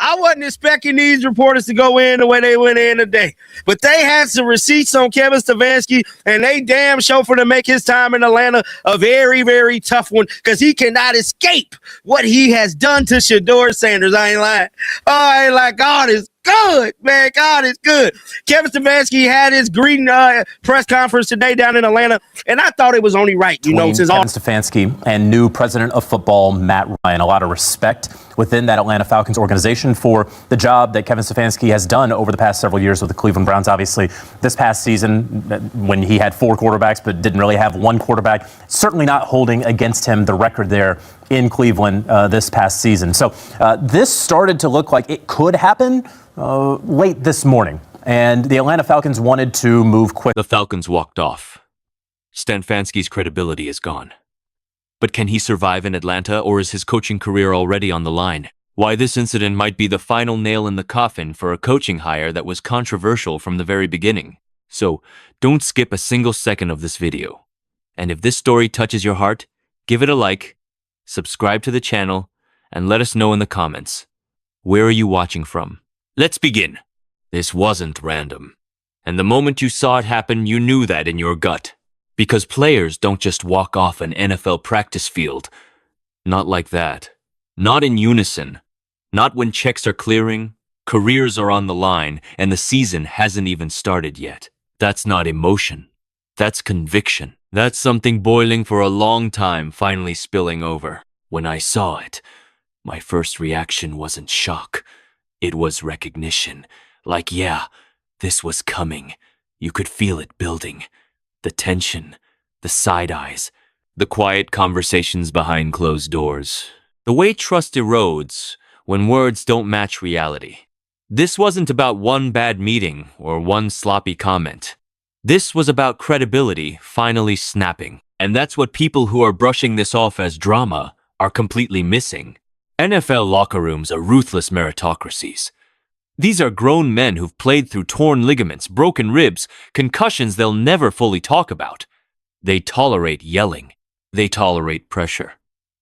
I wasn't expecting these reporters to go in the way they went in today. But they had some receipts on Kevin Stefanski, and they damn sure for to make his time in Atlanta a very, very tough one because he cannot escape what he has done to Shedeur Sanders. I ain't lying. Oh, I ain't like, God is good, man. God is good. Kevin Stefanski had his greeting press conference today down in Atlanta, and I thought it was only right, since Kevin Stefanski and new president of football, Matt Ryan. A lot of respect within that Atlanta Falcons organization for the job that Kevin Stefanski has done over the past several years with the Cleveland Browns. Obviously, this past season, when he had 4 quarterbacks but didn't really have 1 quarterback, certainly not holding against him the record there in Cleveland this past season. So this started to look like it could happen late this morning, and the Atlanta Falcons wanted to move quick. The Falcons walked off. Stefanski's credibility is gone. But can he survive in Atlanta, or is his coaching career already on the line? Why this incident might be the final nail in the coffin for a coaching hire that was controversial from the very beginning. So, don't skip a single second of this video. And if this story touches your heart, give it a like, subscribe to the channel, and let us know in the comments. Where are you watching from? Let's begin. This wasn't random. And the moment you saw it happen, you knew that in your gut. Because players don't just walk off an NFL practice field. Not like that. Not in unison. Not when checks are clearing, careers are on the line, and the season hasn't even started yet. That's not emotion. That's conviction. That's something boiling for a long time finally spilling over. When I saw it, my first reaction wasn't shock. It was recognition. Like, yeah, this was coming. You could feel it building. The tension, the side eyes, the quiet conversations behind closed doors. The way trust erodes when words don't match reality. This wasn't about one bad meeting or one sloppy comment. This was about credibility finally snapping. And that's what people who are brushing this off as drama are completely missing. NFL locker rooms are ruthless meritocracies. These are grown men who've played through torn ligaments, broken ribs, concussions they'll never fully talk about. They tolerate yelling. They tolerate pressure.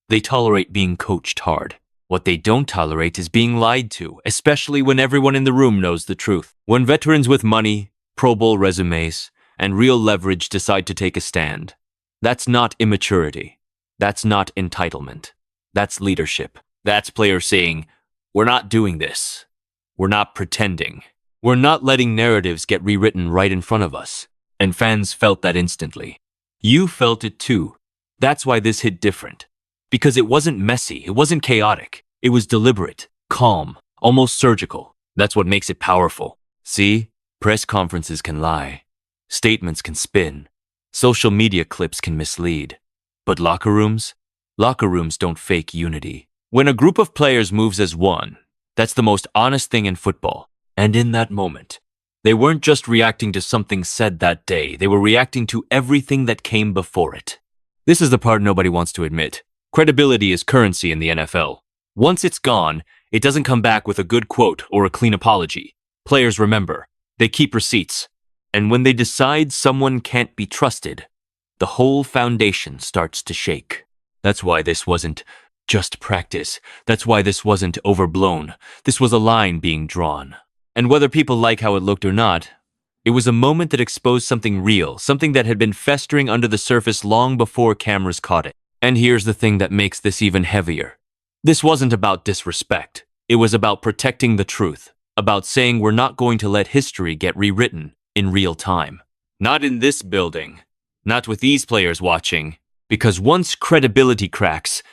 They tolerate being coached hard. What they don't tolerate is being lied to, especially when everyone in the room knows the truth. When veterans with money, Pro Bowl resumes, and real leverage decide to take a stand. That's not immaturity. That's not entitlement. That's leadership. That's players saying, we're not doing this. We're not pretending. We're not letting narratives get rewritten right in front of us. And fans felt that instantly. You felt it too. That's why this hit different. Because it wasn't messy, it wasn't chaotic. It was deliberate, calm, almost surgical. That's what makes it powerful. See? Press conferences can lie. Statements can spin. Social media clips can mislead. But locker rooms don't fake unity. When a group of players moves as one, that's the most honest thing in football. And in that moment, they weren't just reacting to something said that day. They were reacting to everything that came before it. This is the part nobody wants to admit. Credibility is currency in the NFL. Once it's gone, it doesn't come back with a good quote or a clean apology. Players remember. They keep receipts. And when they decide someone can't be trusted, the whole foundation starts to shake. That's why this wasn't just practice. That's why this wasn't overblown. This was a line being drawn. And whether people like how it looked or not, it was a moment that exposed something real, something that had been festering under the surface long before cameras caught it. And here's the thing that makes this even heavier. This wasn't about disrespect. It was about protecting the truth, about saying we're not going to let history get rewritten in real time. Not in this building, not with these players watching, because once credibility cracks,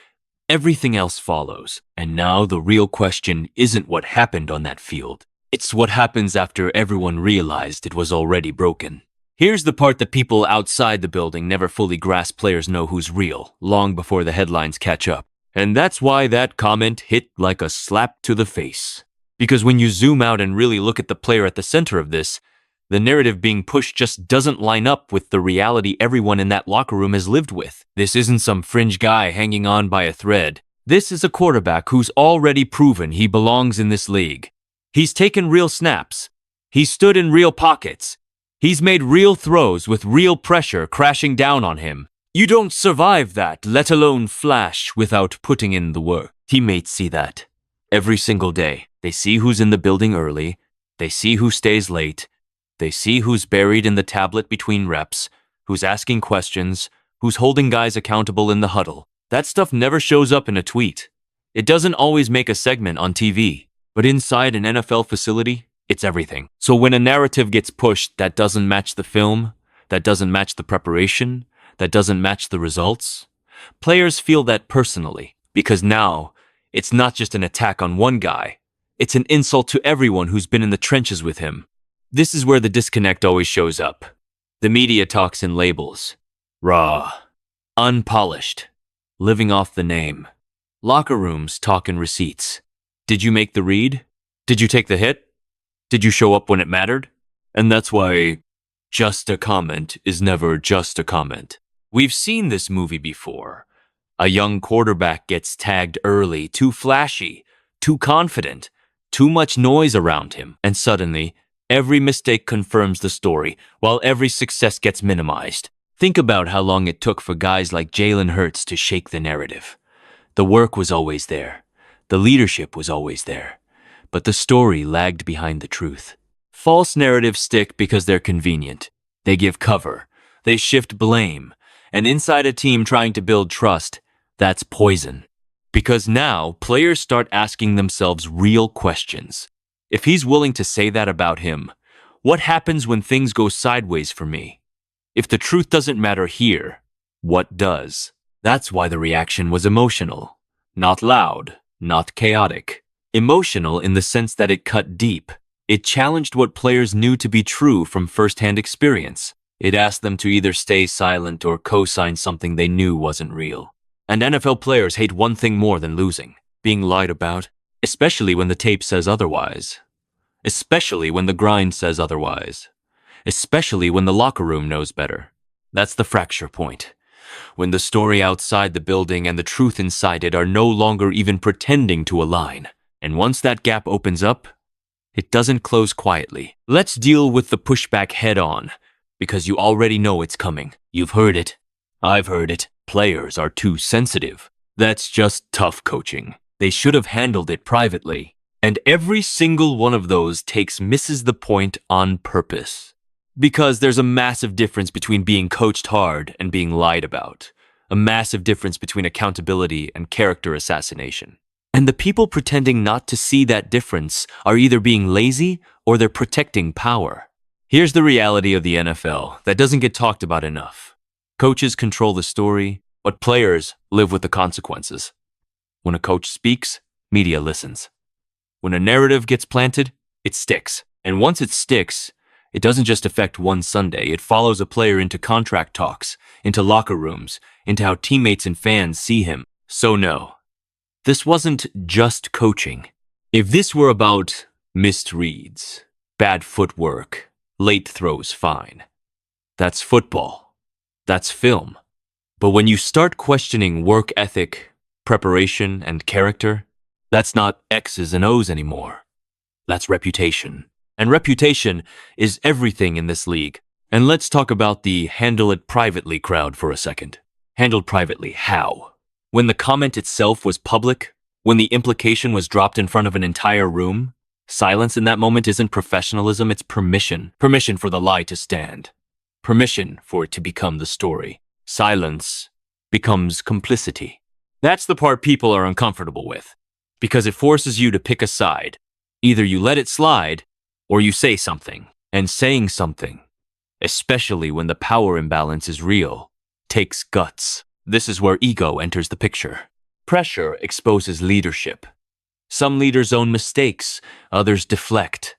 everything else follows. And now the real question isn't what happened on that field. It's what happens after everyone realized it was already broken. Here's the part that people outside the building never fully grasp. Players know who's real, long before the headlines catch up. And that's why that comment hit like a slap to the face. Because when you zoom out and really look at the player at the center of this, the narrative being pushed just doesn't line up with the reality everyone in that locker room has lived with. This isn't some fringe guy hanging on by a thread. This is a quarterback who's already proven he belongs in this league. He's taken real snaps. He's stood in real pockets. He's made real throws with real pressure crashing down on him. You don't survive that, let alone flash, without putting in the work. Teammates see that every single day. They see who's in the building early. They see who stays late. They see who's buried in the tablet between reps, who's asking questions, who's holding guys accountable in the huddle. That stuff never shows up in a tweet. It doesn't always make a segment on TV, but inside an NFL facility, it's everything. So when a narrative gets pushed that doesn't match the film, that doesn't match the preparation, that doesn't match the results, players feel that personally, because now it's not just an attack on one guy, it's an insult to everyone who's been in the trenches with him. This is where the disconnect always shows up. The media talks in labels. Raw. Unpolished. Living off the name. Locker rooms talk in receipts. Did you make the read? Did you take the hit? Did you show up when it mattered? And that's why just a comment is never just a comment. We've seen this movie before. A young quarterback gets tagged early, too flashy, too confident, too much noise around him, and suddenly, every mistake confirms the story, while every success gets minimized. Think about how long it took for guys like Jalen Hurts to shake the narrative. The work was always there. The leadership was always there. But the story lagged behind the truth. False narratives stick because they're convenient. They give cover. They shift blame. And inside a team trying to build trust, that's poison. Because now, players start asking themselves real questions. If he's willing to say that about him, what happens when things go sideways for me? If the truth doesn't matter here, what does? That's why the reaction was emotional. Not loud, not chaotic. Emotional in the sense that it cut deep. It challenged what players knew to be true from first-hand experience. It asked them to either stay silent or co-sign something they knew wasn't real. And NFL players hate one thing more than losing, being lied about, especially when the tape says otherwise. Especially when the grind says otherwise. Especially when the locker room knows better. That's the fracture point. When the story outside the building and the truth inside it are no longer even pretending to align. And once that gap opens up, it doesn't close quietly. Let's deal with the pushback head on, because you already know it's coming. You've heard it. I've heard it. Players are too sensitive. That's just tough coaching. They should have handled it privately. And every single one of those takes misses the point on purpose. Because there's a massive difference between being coached hard and being lied about. A massive difference between accountability and character assassination. And the people pretending not to see that difference are either being lazy or they're protecting power. Here's the reality of the NFL that doesn't get talked about enough. Coaches control the story, but players live with the consequences. When a coach speaks, media listens. When a narrative gets planted, it sticks. And once it sticks, it doesn't just affect one Sunday. It follows a player into contract talks, into locker rooms, into how teammates and fans see him. So no, this wasn't just coaching. If this were about missed reads, bad footwork, late throws, fine. That's football. That's film. But when you start questioning work ethic, preparation, and character, that's not X's and O's anymore. That's reputation. And reputation is everything in this league. And let's talk about the handle it privately crowd for a second. Handled privately, how? When the comment itself was public, when the implication was dropped in front of an entire room, silence in that moment isn't professionalism, it's permission. Permission for the lie to stand. Permission for it to become the story. Silence becomes complicity. That's the part people are uncomfortable with, because it forces you to pick a side. Either you let it slide, or you say something. And saying something, especially when the power imbalance is real, takes guts. This is where ego enters the picture. Pressure exposes leadership. Some leaders own mistakes, others deflect.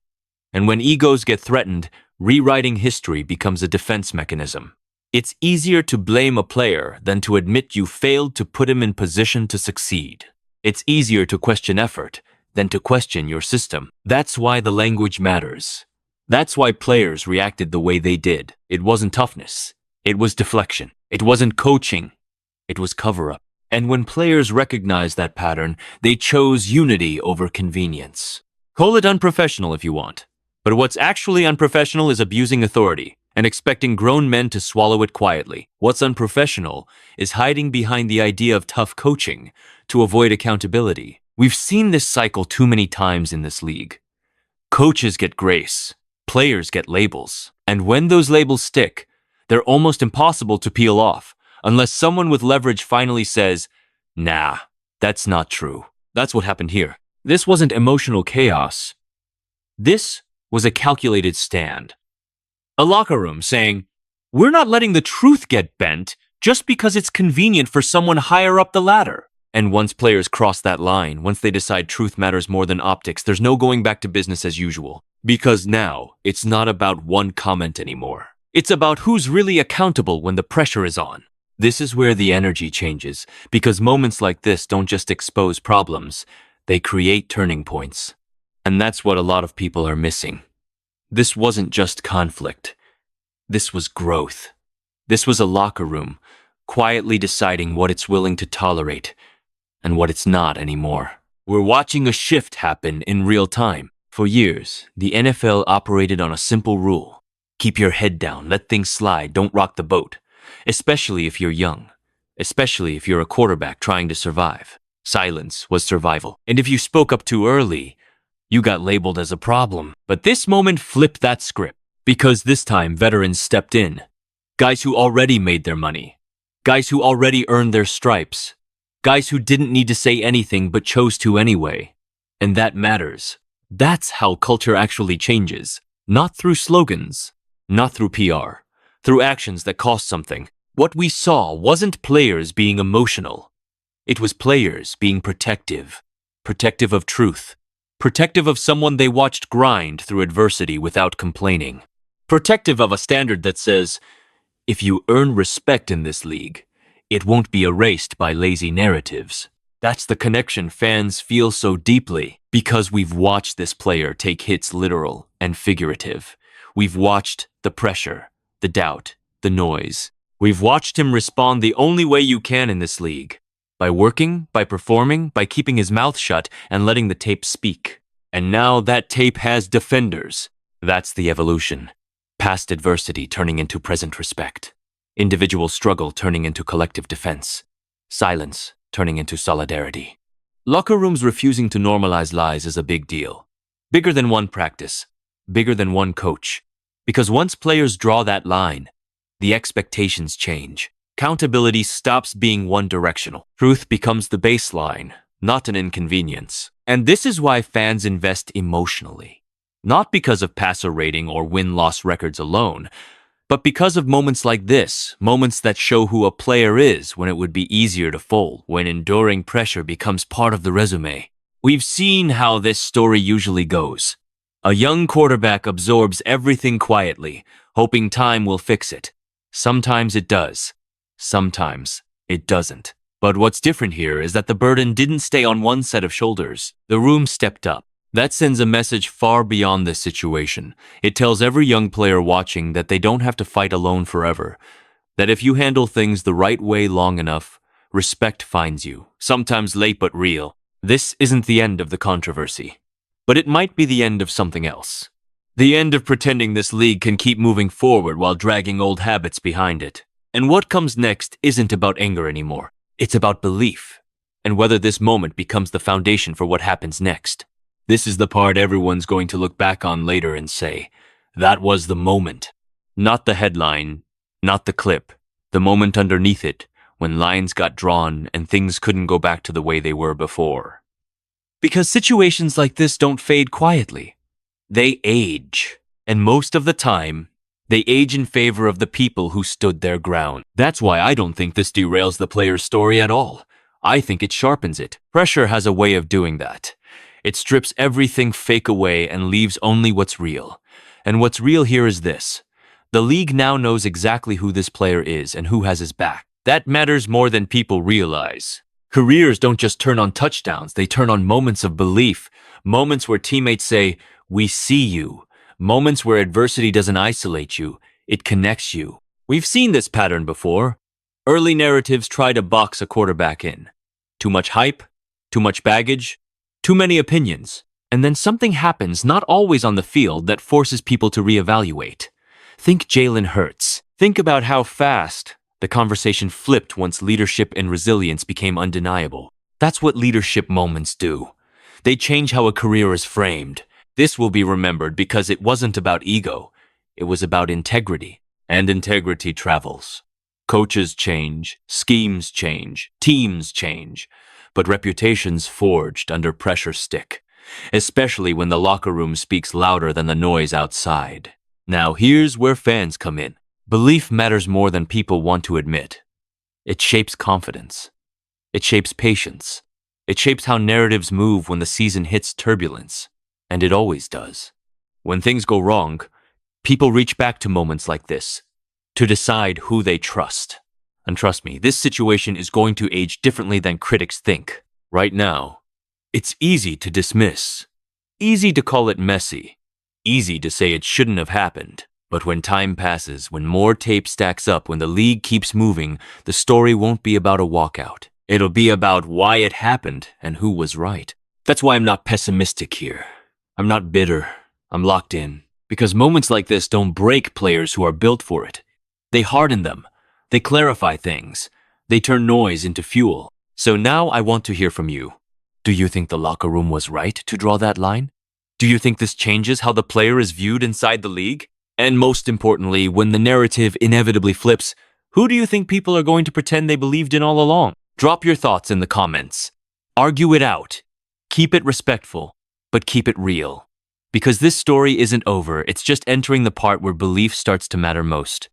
And when egos get threatened, rewriting history becomes a defense mechanism. It's easier to blame a player than to admit you failed to put him in position to succeed. It's easier to question effort than to question your system. That's why the language matters. That's why players reacted the way they did. It wasn't toughness. It was deflection. It wasn't coaching. It was cover-up. And when players recognized that pattern, they chose unity over convenience. Call it unprofessional if you want. But what's actually unprofessional is abusing authority and expecting grown men to swallow it quietly. What's unprofessional is hiding behind the idea of tough coaching to avoid accountability. We've seen this cycle too many times in this league. Coaches get grace, players get labels, and when those labels stick, they're almost impossible to peel off unless someone with leverage finally says, "Nah, that's not true." That's what happened here. This wasn't emotional chaos. This was a calculated stand. A locker room saying, "We're not letting the truth get bent just because it's convenient for someone higher up the ladder." And once players cross that line, once they decide truth matters more than optics, there's no going back to business as usual. Because now, it's not about one comment anymore. It's about who's really accountable when the pressure is on. This is where the energy changes, because moments like this don't just expose problems, they create turning points. And that's what a lot of people are missing. This wasn't just conflict. This was growth. This was a locker room, quietly deciding what it's willing to tolerate and what it's not anymore. We're watching a shift happen in real time. For years, the NFL operated on a simple rule. Keep your head down, let things slide, don't rock the boat. Especially if you're young. Especially if you're a quarterback trying to survive. Silence was survival. And if you spoke up too early, you got labeled as a problem. But this moment flipped that script. Because this time, veterans stepped in. Guys who already made their money. Guys who already earned their stripes. Guys who didn't need to say anything but chose to anyway. And that matters. That's how culture actually changes. Not through slogans. Not through PR. Through actions that cost something. What we saw wasn't players being emotional. It was players being protective. Protective of truth. Protective of someone they watched grind through adversity without complaining. Protective of a standard that says, if you earn respect in this league, it won't be erased by lazy narratives. That's the connection fans feel so deeply because we've watched this player take hits literal and figurative. We've watched the pressure, the doubt, the noise. We've watched him respond the only way you can in this league. By working, by performing, by keeping his mouth shut and letting the tape speak. And now that tape has defenders. That's the evolution. Past adversity turning into present respect. Individual struggle turning into collective defense. Silence turning into solidarity. Locker rooms refusing to normalize lies is a big deal. Bigger than one practice. Bigger than one coach. Because once players draw that line, the expectations change. Accountability stops being one-directional. Truth becomes the baseline, not an inconvenience. And this is why fans invest emotionally. Not because of passer rating or win-loss records alone, but because of moments like this, moments that show who a player is when it would be easier to fold, when enduring pressure becomes part of the resume. We've seen how this story usually goes. A young quarterback absorbs everything quietly, hoping time will fix it. Sometimes it does. Sometimes it doesn't. But what's different here is that the burden didn't stay on one set of shoulders. The room stepped up. That sends a message far beyond this situation. It tells every young player watching that they don't have to fight alone forever. That if you handle things the right way long enough, respect finds you. Sometimes late but real. This isn't the end of the controversy. But it might be the end of something else. The end of pretending this league can keep moving forward while dragging old habits behind it. And what comes next isn't about anger anymore. It's about belief. And whether this moment becomes the foundation for what happens next. This is the part everyone's going to look back on later and say, that was the moment. Not the headline, not the clip. The moment underneath it, when lines got drawn and things couldn't go back to the way they were before. Because situations like this don't fade quietly. They age. And most of the time, they age in favor of the people who stood their ground. That's why I don't think this derails the player's story at all. I think it sharpens it. Pressure has a way of doing that. It strips everything fake away and leaves only what's real. And what's real here is this. The league now knows exactly who this player is and who has his back. That matters more than people realize. Careers don't just turn on touchdowns, they turn on moments of belief. Moments where teammates say, "We see you." Moments where adversity doesn't isolate you, it connects you. We've seen this pattern before. Early narratives try to box a quarterback in. Too much hype, too much baggage, too many opinions. And then something happens, not always on the field, that forces people to reevaluate. Think Jalen Hurts. Think about how fast the conversation flipped once leadership and resilience became undeniable. That's what leadership moments do. They change how a career is framed. This will be remembered because it wasn't about ego. It was about integrity. And integrity travels. Coaches change, schemes change, teams change, but reputations forged under pressure stick, especially when the locker room speaks louder than the noise outside. Now here's where fans come in. Belief matters more than people want to admit. It shapes confidence. It shapes patience. It shapes how narratives move when the season hits turbulence. And it always does. When things go wrong, people reach back to moments like this to decide who they trust. And trust me, this situation is going to age differently than critics think. Right now, it's easy to dismiss. Easy to call it messy. Easy to say it shouldn't have happened. But when time passes, when more tape stacks up, when the league keeps moving, the story won't be about a walkout. It'll be about why it happened and who was right. That's why I'm not pessimistic here. I'm not bitter. I'm locked in. Because moments like this don't break players who are built for it. They harden them. They clarify things. They turn noise into fuel. So now I want to hear from you. Do you think the locker room was right to draw that line? Do you think this changes how the player is viewed inside the league? And most importantly, when the narrative inevitably flips, who do you think people are going to pretend they believed in all along? Drop your thoughts in the comments. Argue it out. Keep it respectful, but keep it real. Because this story isn't over, it's just entering the part where belief starts to matter most.